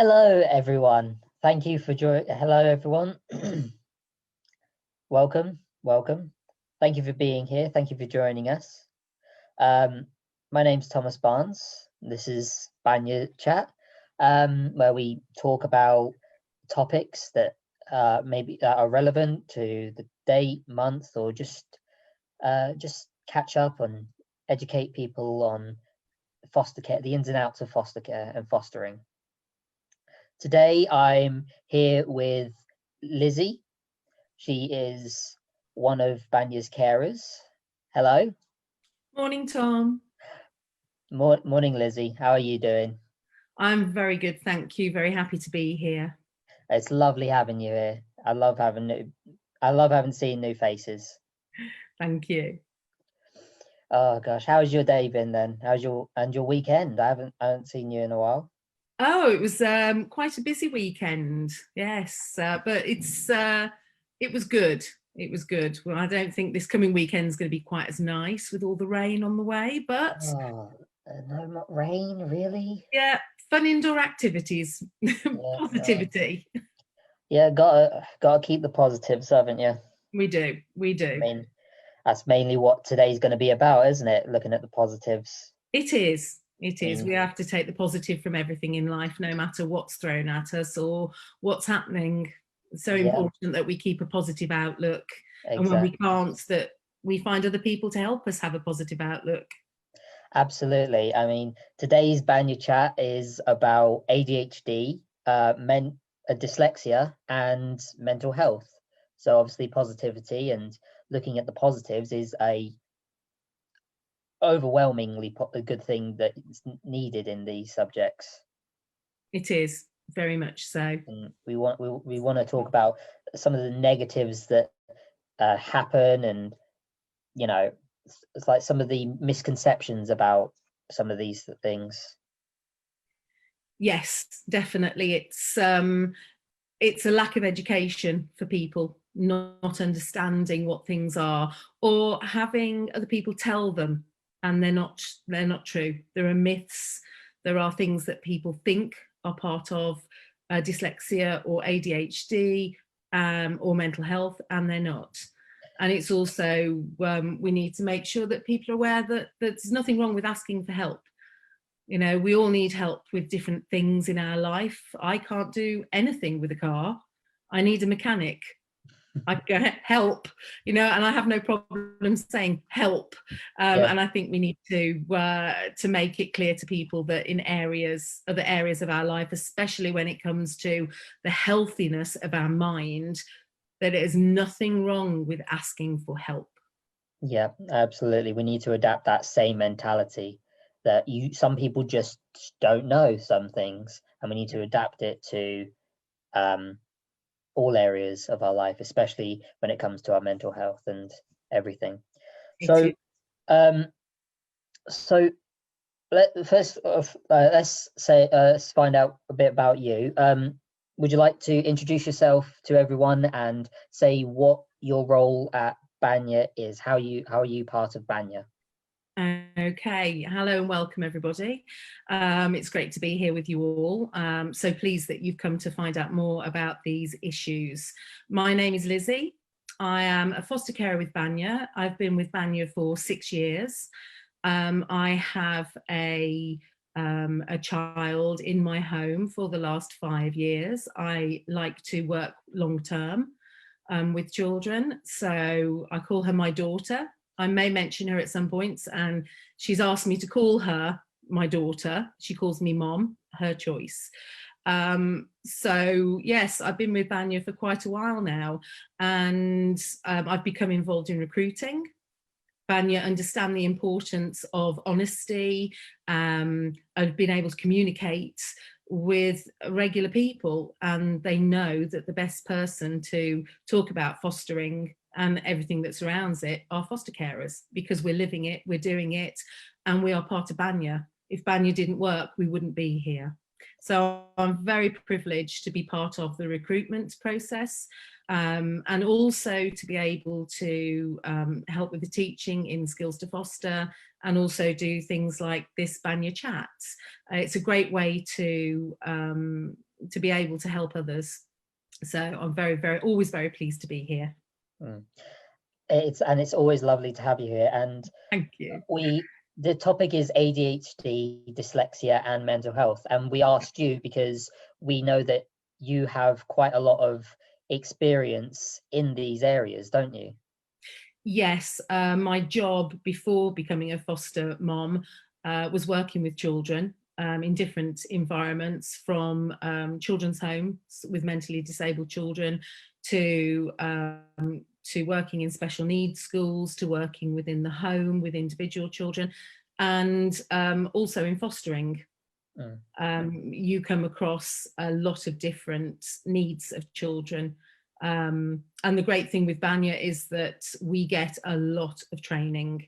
Hello, everyone. Thank you for joining. Hello, everyone. Welcome. Thank you for being here. Thank you for joining us. My name's Thomas Barnes. This is Banya Chat, where we talk about topics that maybe that are relevant to the date, month, or just catch up and educate people on foster care, the ins and outs of foster care and fostering. Today, I'm here with Lizzie. She is one of Banya's carers. Hello. Morning, Tom. Morning, Lizzie. How are you doing? I'm very good, thank you. Very happy to be here. It's lovely having you here. I love having seen new faces. Thank you. Oh gosh, how's your day been then? How's your weekend? I haven't seen you in a while. Oh, it was quite a busy weekend. Yes, but it was good. It was good. Well, I don't think this coming weekend is going to be quite as nice with all the rain on the way, but Oh, no more rain, really? yeah, fun indoor activities, Yeah, positivity. yeah, gotta keep the positives, haven't you? We do. I mean, that's mainly what today's going to be about, isn't it? Looking at the positives. It is. It is. Mm. We have to take the positive from everything in life, no matter what's thrown at us or what's happening. It's so important that we keep a positive outlook. Exactly. And when we can't, that we find other people to help us have a positive outlook. Absolutely. I mean, today's Banya Chat is about ADHD, dyslexia, and mental health. So obviously, positivity and looking at the positives is a overwhelmingly a good thing that is needed in these subjects. It is very much so. And we want to talk about some of the negatives that happen, and it's like some of the misconceptions about some of these things. Yes, definitely. It's a lack of education for people, not understanding what things are, or having other people tell them, and they're not true. There are myths. There are things that people think are part of dyslexia or ADHD or mental health, and they're not. And it's also we need to make sure that people are aware that there's nothing wrong with asking for help. You know, we all need help with different things in our life. I can't do anything with a car. I need a mechanic. I go help, and I have no problem saying help. And I think we need to make it clear to people that in other areas of our life, especially when it comes to the healthiness of our mind, that there is nothing wrong with asking for help. Yeah, absolutely. We need to adapt that same mentality that some people just don't know some things, and we need to adapt it to all areas of our life, especially when it comes to our mental health and everything. So let's find out a bit about you. Would you like to introduce yourself to everyone and say what your role at Banya is? How are you part of Banya? Okay, hello and welcome everybody. It's great to be here with you all. So pleased that you've come to find out more about these issues. My name is Lizzie. I am a foster carer with Banya. I've been with Banya for 6 years. I have a child in my home for the last 5 years. I like to work long term with children, so I call her my daughter. I may mention her at some points, and she's asked me to call her my daughter. She calls me mom, her choice. So yes, I've been with Banya for quite a while now, and I've become involved in recruiting. Banya understand the importance of honesty, of being able to communicate with regular people, and they know that the best person to talk about fostering and everything that surrounds it are foster carers, because we're living it, we're doing it, and we are part of Banya. If Banya didn't work, we wouldn't be here. So I'm very privileged to be part of the recruitment process, and also to be able to help with the teaching in Skills to Foster, and also do things like this Banya Chat. It's a great way to to be able to help others. So I'm always very pleased to be here. It's always lovely to have you here. And thank you. The topic is ADHD, dyslexia, and mental health. And we asked you because we know that you have quite a lot of experience in these areas, don't you? Yes, my job before becoming a foster mom was working with children in different environments, from children's homes with mentally disabled children to working in special needs schools, to working within the home with individual children, and also in fostering. You come across a lot of different needs of children. And the great thing with Banya is that we get a lot of training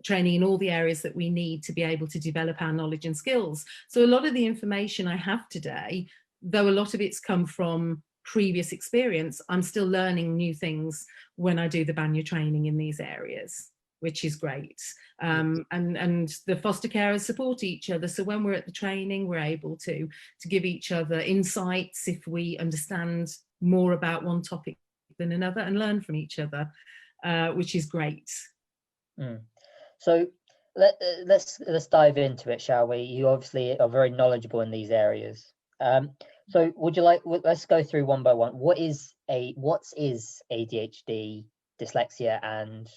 in all the areas that we need to be able to develop our knowledge and skills. So a lot of the information I have today, though a lot of it's come from previous experience, I'm still learning new things when I do the Banya training in these areas, which is great. And the foster carers support each other. So when we're at the training, we're able to give each other insights if we understand more about one topic than another, and learn from each other, which is great. So let's dive into it, shall we? You obviously are very knowledgeable in these areas. So would you like, let's go through one by one. What is ADHD, dyslexia, and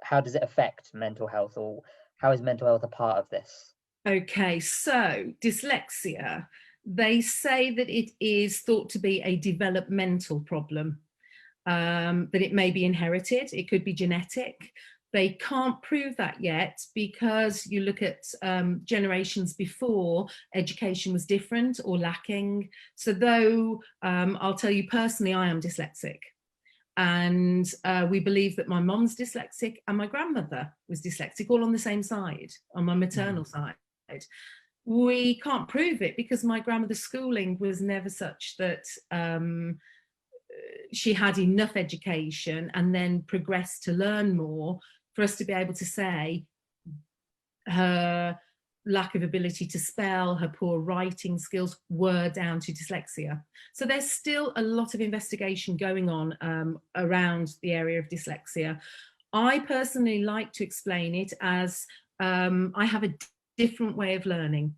how does it affect mental health, or how is mental health a part of this? Okay, so dyslexia, they say that it is thought to be a developmental problem, that it may be inherited, it could be genetic. They can't prove that yet, because you look at generations before, education was different or lacking. So though I'll tell you personally, I am dyslexic. And we believe that my mom's dyslexic and my grandmother was dyslexic, all on the same side, on my maternal side. We can't prove it because my grandmother's schooling was never such that she had enough education and then progressed to learn more for us to be able to say her lack of ability to spell, her poor writing skills were down to dyslexia. So there's still a lot of investigation going on around the area of dyslexia. I personally like to explain it as I have a different way of learning.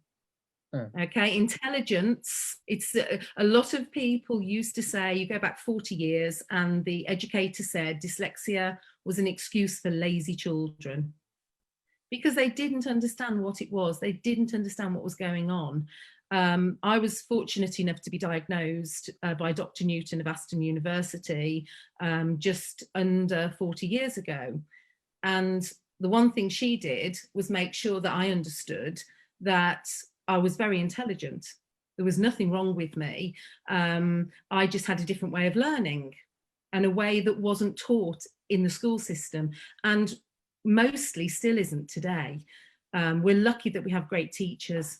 Okay, intelligence, it's a lot of people used to say, you go back 40 years and the educator said dyslexia was an excuse for lazy children, because they didn't understand what it was. They didn't understand what was going on. I was fortunate enough to be diagnosed by Dr. Newton of Aston University just under 40 years ago. And the one thing she did was make sure that I understood that I was very intelligent. There was nothing wrong with me. I just had a different way of learning, and a way that wasn't taught in the school system, and mostly still isn't today. We're lucky that we have great teachers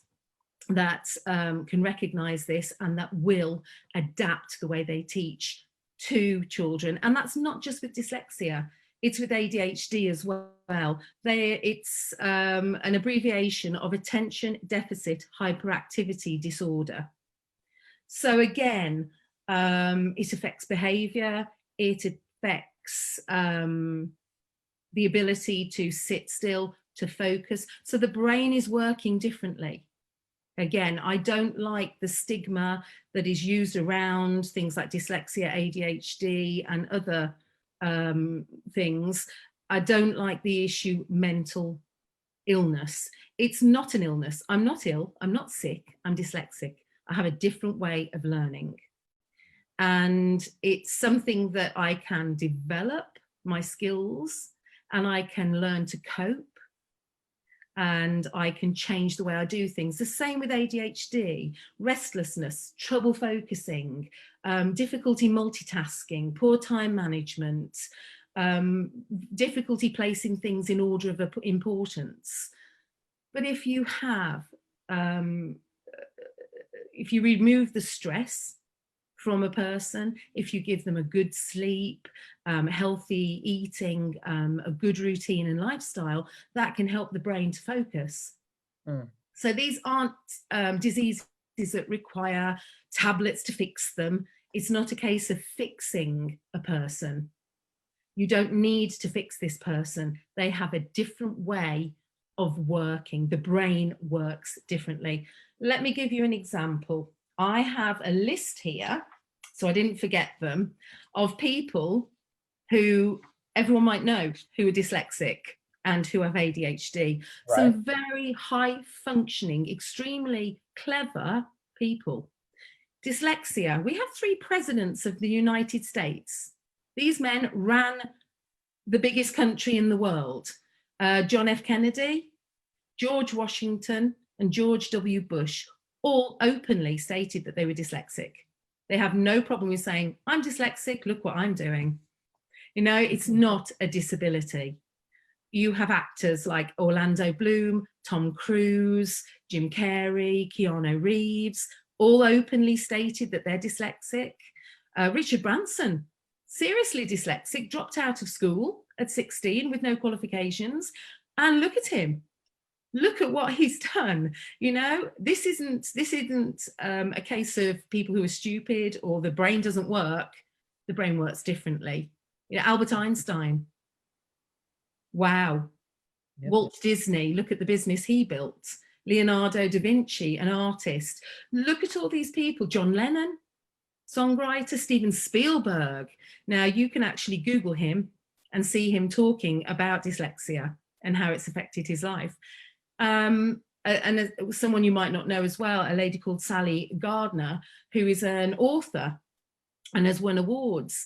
that can recognise this and that will adapt the way they teach to children. And that's not just with dyslexia, it's with ADHD as well. It's an abbreviation of attention deficit hyperactivity disorder. So again, it affects behaviour, it affects the ability to sit still, to focus. So the brain is working differently. Again, I don't like the stigma that is used around things like dyslexia, ADHD, and other things. I don't like the issue mental illness. It's not an illness. I'm not ill. I'm not sick. I'm dyslexic. I have a different way of learning. And it's something that I can develop my skills, and I can learn to cope, and I can change the way I do things. The same with ADHD, restlessness, trouble focusing, difficulty multitasking, poor time management, difficulty placing things in order of importance. But if you have, if you remove the stress from a person, if you give them a good sleep, healthy eating, a good routine and lifestyle, that can help the brain to focus. So these aren't diseases that require tablets to fix them. It's not a case of fixing a person. You don't need to fix this person. They have a different way of working. The brain works differently. Let me give you an example. I have a list here, so I didn't forget them, of people who everyone might know who are dyslexic and who have ADHD. Right. Some very high functioning, extremely clever people. Dyslexia. We have 3 presidents of the United States. These men ran the biggest country in the world. John F. Kennedy, George Washington, and George W. Bush all openly stated that they were dyslexic. They have no problem with saying, I'm dyslexic, look what I'm doing. You know, it's not a disability. You have actors like Orlando Bloom, Tom Cruise, Jim Carrey, Keanu Reeves, all openly stated that they're dyslexic. Richard Branson, seriously dyslexic, dropped out of school at 16 with no qualifications. And look at him. Look at what he's done. You know, this isn't a case of people who are stupid or the brain doesn't work. The brain works differently. You know, Albert Einstein. Wow. Yep. Walt Disney, look at the business he built. Leonardo da Vinci, an artist. Look at all these people. John Lennon, songwriter. Steven Spielberg. Now you can actually Google him and see him talking about dyslexia and how it's affected his life. And someone you might not know as well, a lady called Sally Gardner, who is an author and has won awards.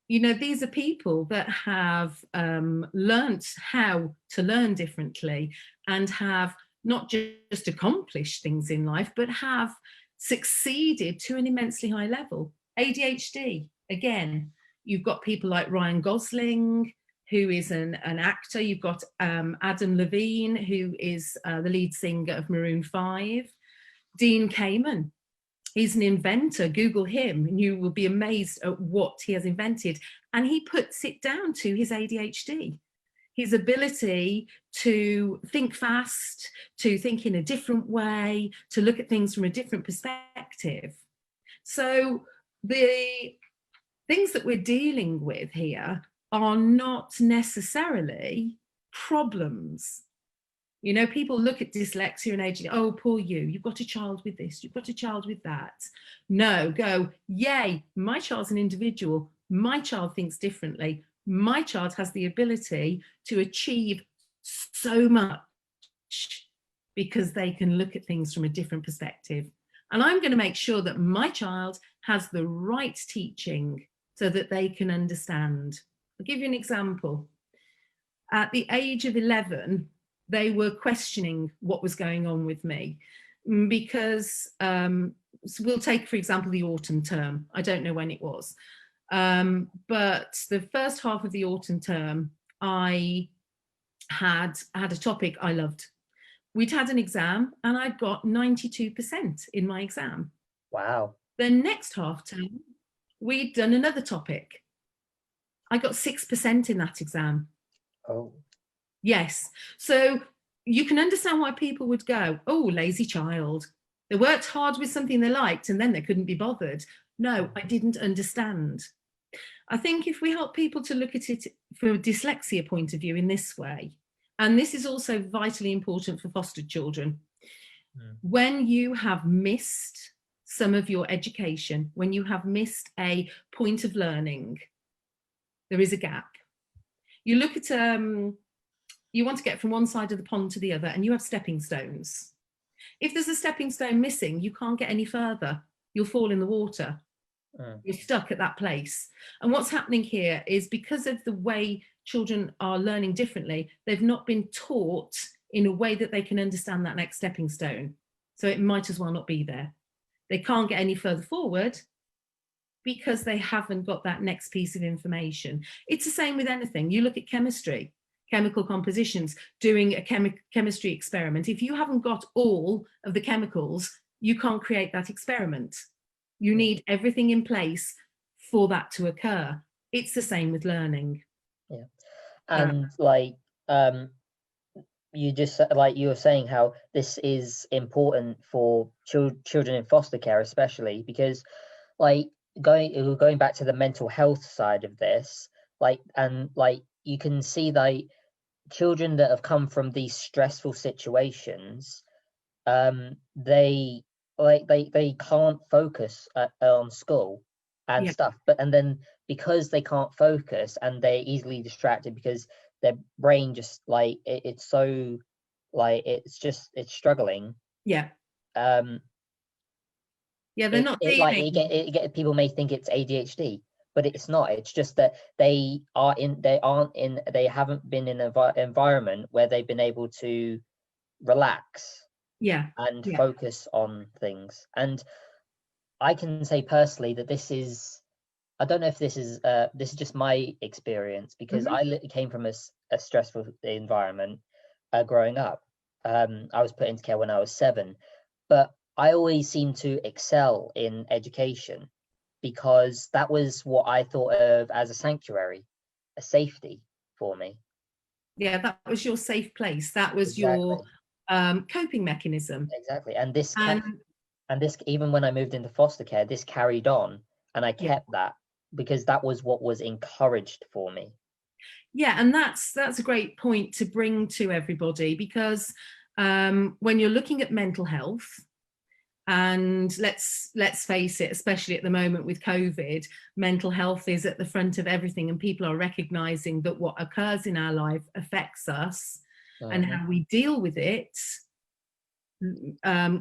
You know, these are people that have learnt how to learn differently and have not just accomplished things in life, but have succeeded to an immensely high level. ADHD, again, you've got people like Ryan Gosling, who is an actor. You've got Adam Levine, who is the lead singer of Maroon 5. Dean Kamen, he's an inventor. Google him and you will be amazed at what he has invented. And he puts it down to his ADHD, his ability to think fast, to think in a different way, to look at things from a different perspective. So the things that we're dealing with here are not necessarily problems. You know, people look at dyslexia and ADHD, oh, poor you, you've got a child with this, you've got a child with that. No, go, yay, my child's an individual, my child thinks differently, my child has the ability to achieve so much because they can look at things from a different perspective. And I'm going to make sure that my child has the right teaching so that they can understand. I'll give you an example. At the age of 11, they were questioning what was going on with me because so we'll take, for example, the autumn term. I don't know when it was, but the first half of the autumn term, I had a topic I loved. We'd had an exam and I'd got 92% in my exam. Wow. The next half term, we'd done another topic. I got 6% in that exam. Oh. Yes. So you can understand why people would go, oh, lazy child. They worked hard with something they liked and then they couldn't be bothered. No, I didn't understand. I think if we help people to look at it from a dyslexia point of view in this way, and this is also vitally important for foster children, when you have missed some of your education, when you have missed a point of learning, there is a gap. You look at, you want to get from one side of the pond to the other and you have stepping stones. If there's a stepping stone missing, you can't get any further. You'll fall in the water. You're stuck at that place. And what's happening here is because of the way children are learning differently, they've not been taught in a way that they can understand that next stepping stone. So it might as well not be there. They can't get any further forward because they haven't got that next piece of information. It's the same with anything. You look at chemistry, chemical compositions, doing a chemistry experiment. If you haven't got all of the chemicals, you can't create that experiment. You need everything in place for that to occur. It's the same with learning. Yeah. And like you just like you were saying how this is important for children in foster care, especially because like going back to the mental health side of this, like, and like you can see like children that have come from these stressful situations, they they can't focus on school and Yeah, stuff, but and then because they can't focus and they're easily distracted because their brain just like it's so like it's struggling. yeah, um yeah. They're not dealing. People may think it's ADHD, but it's not. It's just that they haven't been in an environment where they've been able to relax Yeah, and yeah. focus on things. And I can say personally that I don't know if this is just my experience because Hmm. I came from a stressful environment growing up. I was put into care when I was 7, but I always seemed to excel in education because that was what I thought of as a sanctuary, a safety for me. Yeah, that was your safe place. That was your Exactly, coping mechanism. exactly. And And this, even when I moved into foster care, this carried on, and I yeah, kept that because that was what was encouraged for me. yeah, and that's a great point to bring to everybody, because when you're looking at mental health, and let's face it, especially at the moment with COVID, mental health is at the front of everything, and people are recognizing that what occurs in our life affects us, and Hmm. how we deal with it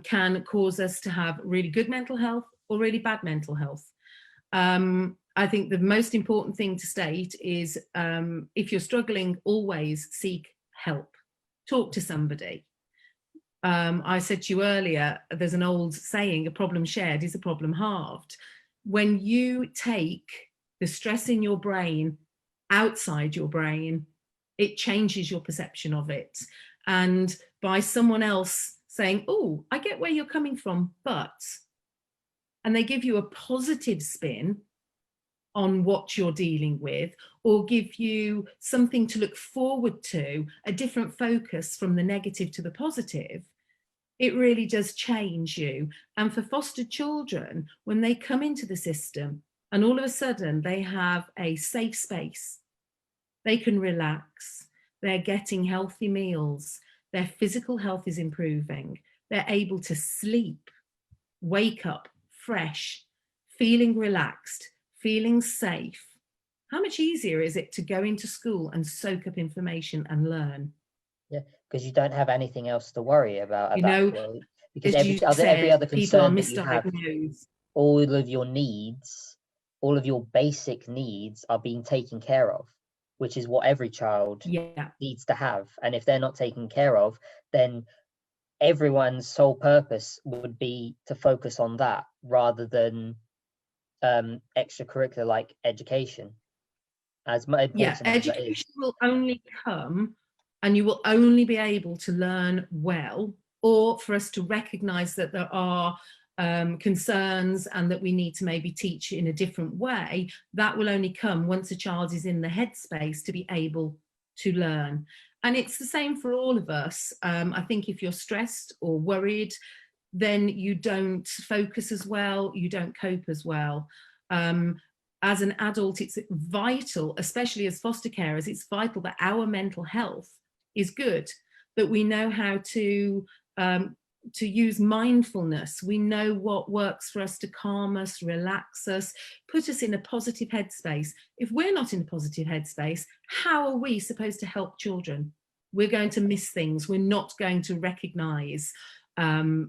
can cause us to have really good mental health or really bad mental health. I think the most important thing to state is, if you're struggling, always seek help. Talk to somebody. I said to you earlier, there's an old saying, a problem shared is a problem halved. When you take the stress in your brain outside your brain, it changes your perception of it. And by someone else saying, oh, I get where you're coming from, but, and they give you a positive spin on what you're dealing with, or give you something to look forward to, a different focus from the negative to the positive, it really does change you. And for foster children, when they come into the system and all of a sudden they have a safe space, they can relax, they're getting healthy meals, their physical health is improving, they're able to sleep, wake up fresh, feeling relaxed, feeling safe. How much easier is it to go into school and soak up information and learn? Yeah, because you don't have anything else to worry about at You that know, point. Because as you every said, other people are concern that you have, misdiagnosed. all of your needs, all of your basic needs are being taken care of, which is what every child Yeah, needs to have. And if they're not taken care of, then everyone's sole purpose would be to focus on that rather than extracurricular like education, as yeah. important as that Education is. will only come, and you will only be able to learn well, or for us to recognize that there are concerns and that we need to maybe teach in a different way. That will only come once a child is in the headspace to be able to learn. And it's the same for all of us. I think if you're stressed or worried, then you don't focus as well, you don't cope as well. As an adult, it's vital, especially as foster carers, it's vital that our mental health is good, that we know how to use mindfulness. We know what works for us to calm us, relax us, put us in a positive headspace. If we're not in a positive headspace, how are we supposed to help children? We're going to miss things. We're not going to recognize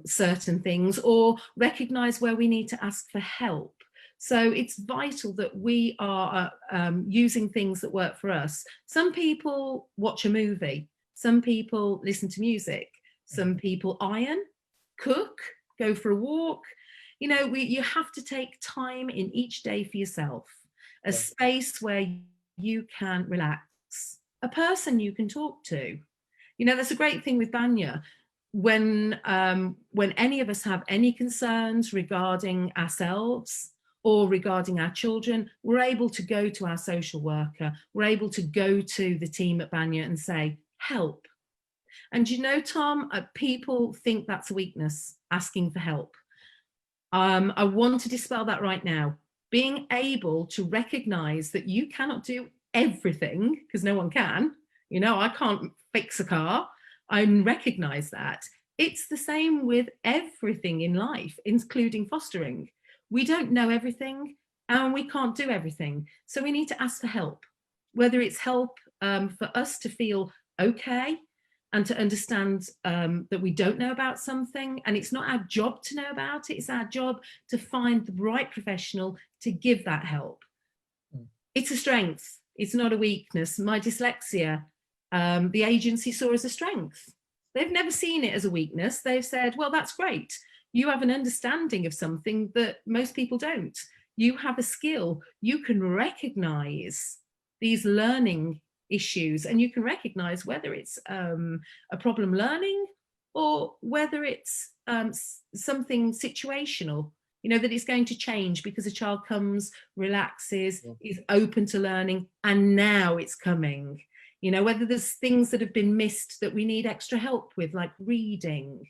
certain things or recognize where we need to ask for help. So it's vital that we are using things that work for us. Some people watch a movie, some people listen to music, some people iron, cook, go for a walk. You know, you have to take time in each day for yourself, a Yeah. space where you can relax, a person you can talk to. You know, that's a great thing with Banya. When any of us have any concerns regarding ourselves or regarding our children, we're able to go to our social worker. We're able to go to the team at Banya and say, help. And you know, Tom, people think that's a weakness, asking for help. I want to dispel that right now. Being able to recognize that you cannot do everything, because no one can. You know, I can't fix a car. I recognize that. It's the same with everything in life, including fostering. We don't know everything and we can't do everything. So we need to ask for help, whether it's help for us to feel okay and to understand that we don't know about something, and it's not our job to know about it, it's our job to find the right professional to give that help. It's a strength, it's not a weakness. My dyslexia, the agency saw as a strength. They've never seen it as a weakness. They've said, well, that's great. You have an understanding of something that most people don't. You have a skill. You can recognize these learning issues, and you can recognize whether it's a problem learning or whether it's something situational, you know, that it's going to change because a child comes, relaxes, is open to learning, and now it's coming. You know, whether there's things that have been missed that we need extra help with, like reading,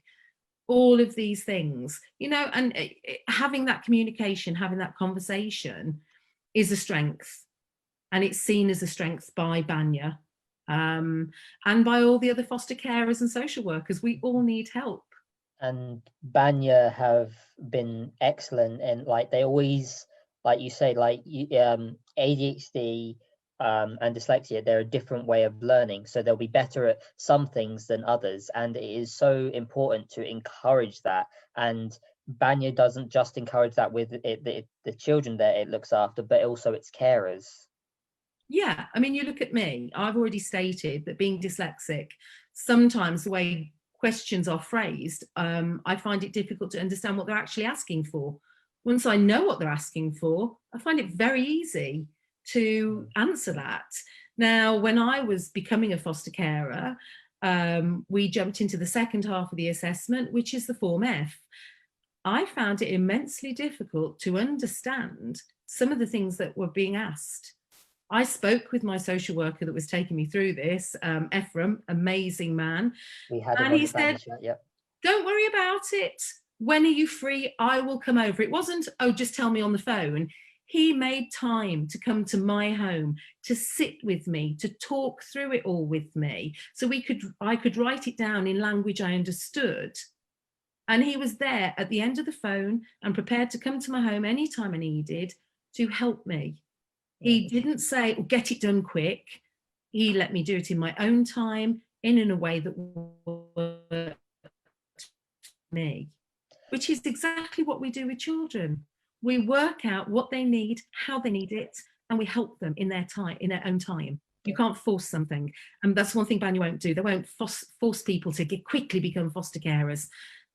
all of these things, you know, and having that communication, having that conversation is a strength. And it's seen as a strength by Banya and by all the other foster carers and social workers. We all need help. And Banya have been excellent, and like they always, like you say, like ADHD and dyslexia, they're a different way of learning, so they'll be better at some things than others, and it is so important to encourage that. And Banya doesn't just encourage that with the children that it looks after, but also its carers. Yeah, I mean, you look at me, I've already stated that being dyslexic, sometimes the way questions are phrased, I find it difficult to understand what they're actually asking for. Once I know what they're asking for, I find it very easy to answer that. Now, when I was becoming a foster carer, we jumped into the second half of the assessment, which is the Form F. I found it immensely difficult to understand some of the things that were being asked. I spoke with my social worker that was taking me through this, Ephraim, amazing man. We had and he said, don't worry about it. When are you free? I will come over. It wasn't, oh, just tell me on the phone. He made time to come to my home, to sit with me, to talk through it all with me. So I could write it down in language I understood. And he was there at the end of the phone and prepared to come to my home anytime I needed to help me. He didn't say, well, get it done quick. He let me do it in my own time, in a way that worked for me, which is exactly what we do with children. We work out what they need, how they need it, and we help them in their time, in their own time. You can't force something. And that's one thing Banya won't do. They won't force people to quickly become foster carers.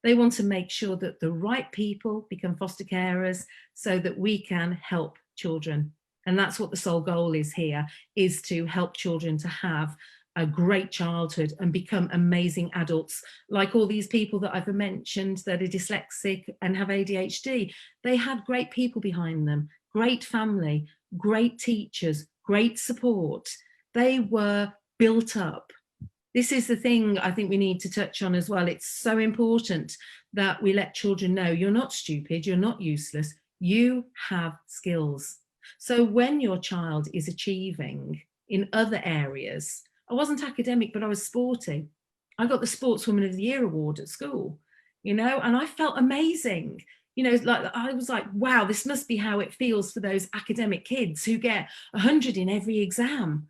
They want to make sure that the right people become foster carers so that we can help children. And that's what the sole goal is here, is to help children to have a great childhood and become amazing adults. Like all these people that I've mentioned that are dyslexic and have ADHD, they had great people behind them, great family, great teachers, great support. They were built up. This is the thing I think we need to touch on as well. It's so important that we let children know you're not stupid, you're not useless, you have skills. So when your child is achieving in other areas, I wasn't academic, but I was sporty. I got the Sportswoman of the Year award at school, you know, and I felt amazing. You know, like I was like, wow, this must be how it feels for those academic kids who get 100 in every exam.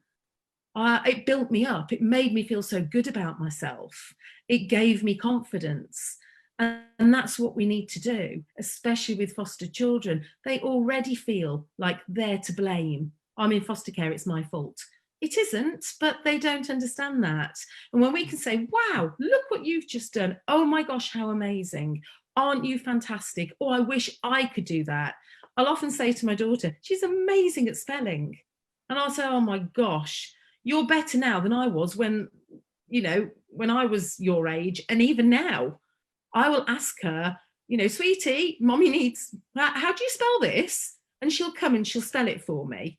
It built me up. It made me feel so good about myself. It gave me confidence. And that's what we need to do, especially with foster children. They already feel like they're to blame. I'm in foster care, it's my fault. It isn't, but they don't understand that. And when we can say, wow, look what you've just done. Oh my gosh, how amazing. Aren't you fantastic? Oh, I wish I could do that. I'll often say to my daughter, she's amazing at spelling. And I'll say, oh my gosh, you're better now than I was when, you know, when I was your age, and even now. I will ask her, you know, sweetie, mommy needs, how do you spell this? And she'll come and she'll spell it for me.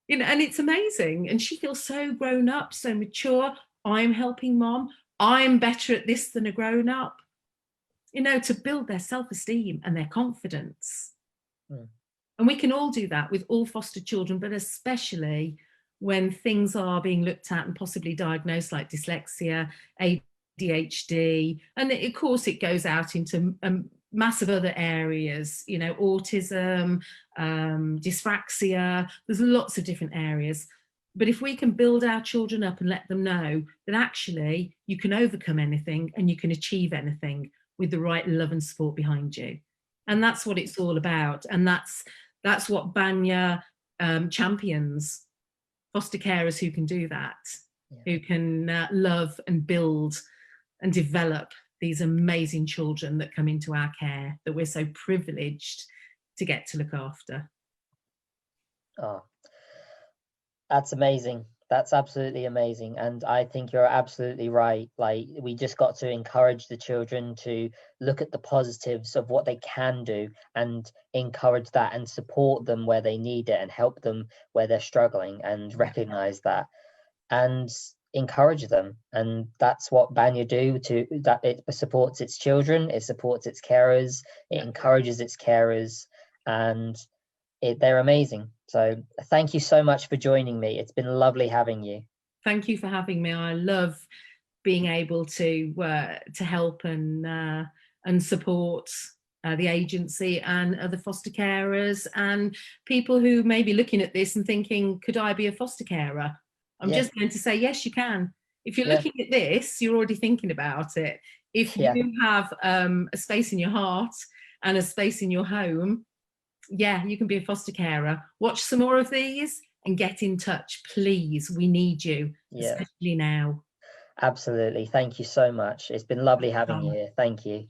You know, and it's amazing. And she feels so grown up, so mature. I'm helping mom. I'm better at this than a grown up, you know, to build their self-esteem and their confidence. And we can all do that with all foster children, but especially when things are being looked at and possibly diagnosed, like dyslexia, ADHD, and of course it goes out into massive other areas, you know, autism, dyspraxia. There's lots of different areas. But if we can build our children up and let them know that actually you can overcome anything and you can achieve anything with the right love and support behind you. And that's what it's all about. And that's what Banya champions, foster carers who can do that, who can love and build and develop these amazing children that come into our care, that we're so privileged to get to look after. Oh, that's amazing. That's absolutely amazing. And I think you're absolutely right. Like, we just got to encourage the children to look at the positives of what they can do and encourage that and support them where they need it and help them where they're struggling and recognize that and encourage them. And that's what Banya do, to that. It supports its children, it supports its carers, it encourages its carers, and they're amazing. So thank you so much for joining me. It's been lovely having you. Thank you for having me. I love being able to help and support the agency and other foster carers and people who may be looking at this and thinking, could I be a foster carer? I'm just going to say, yes, you can. If you're looking at this, you're already thinking about it. If you have a space in your heart and a space in your home, you can be a foster carer. Watch some more of these and get in touch, please. We need you, especially now. Absolutely. Thank you so much. It's been lovely having you here. Thank you.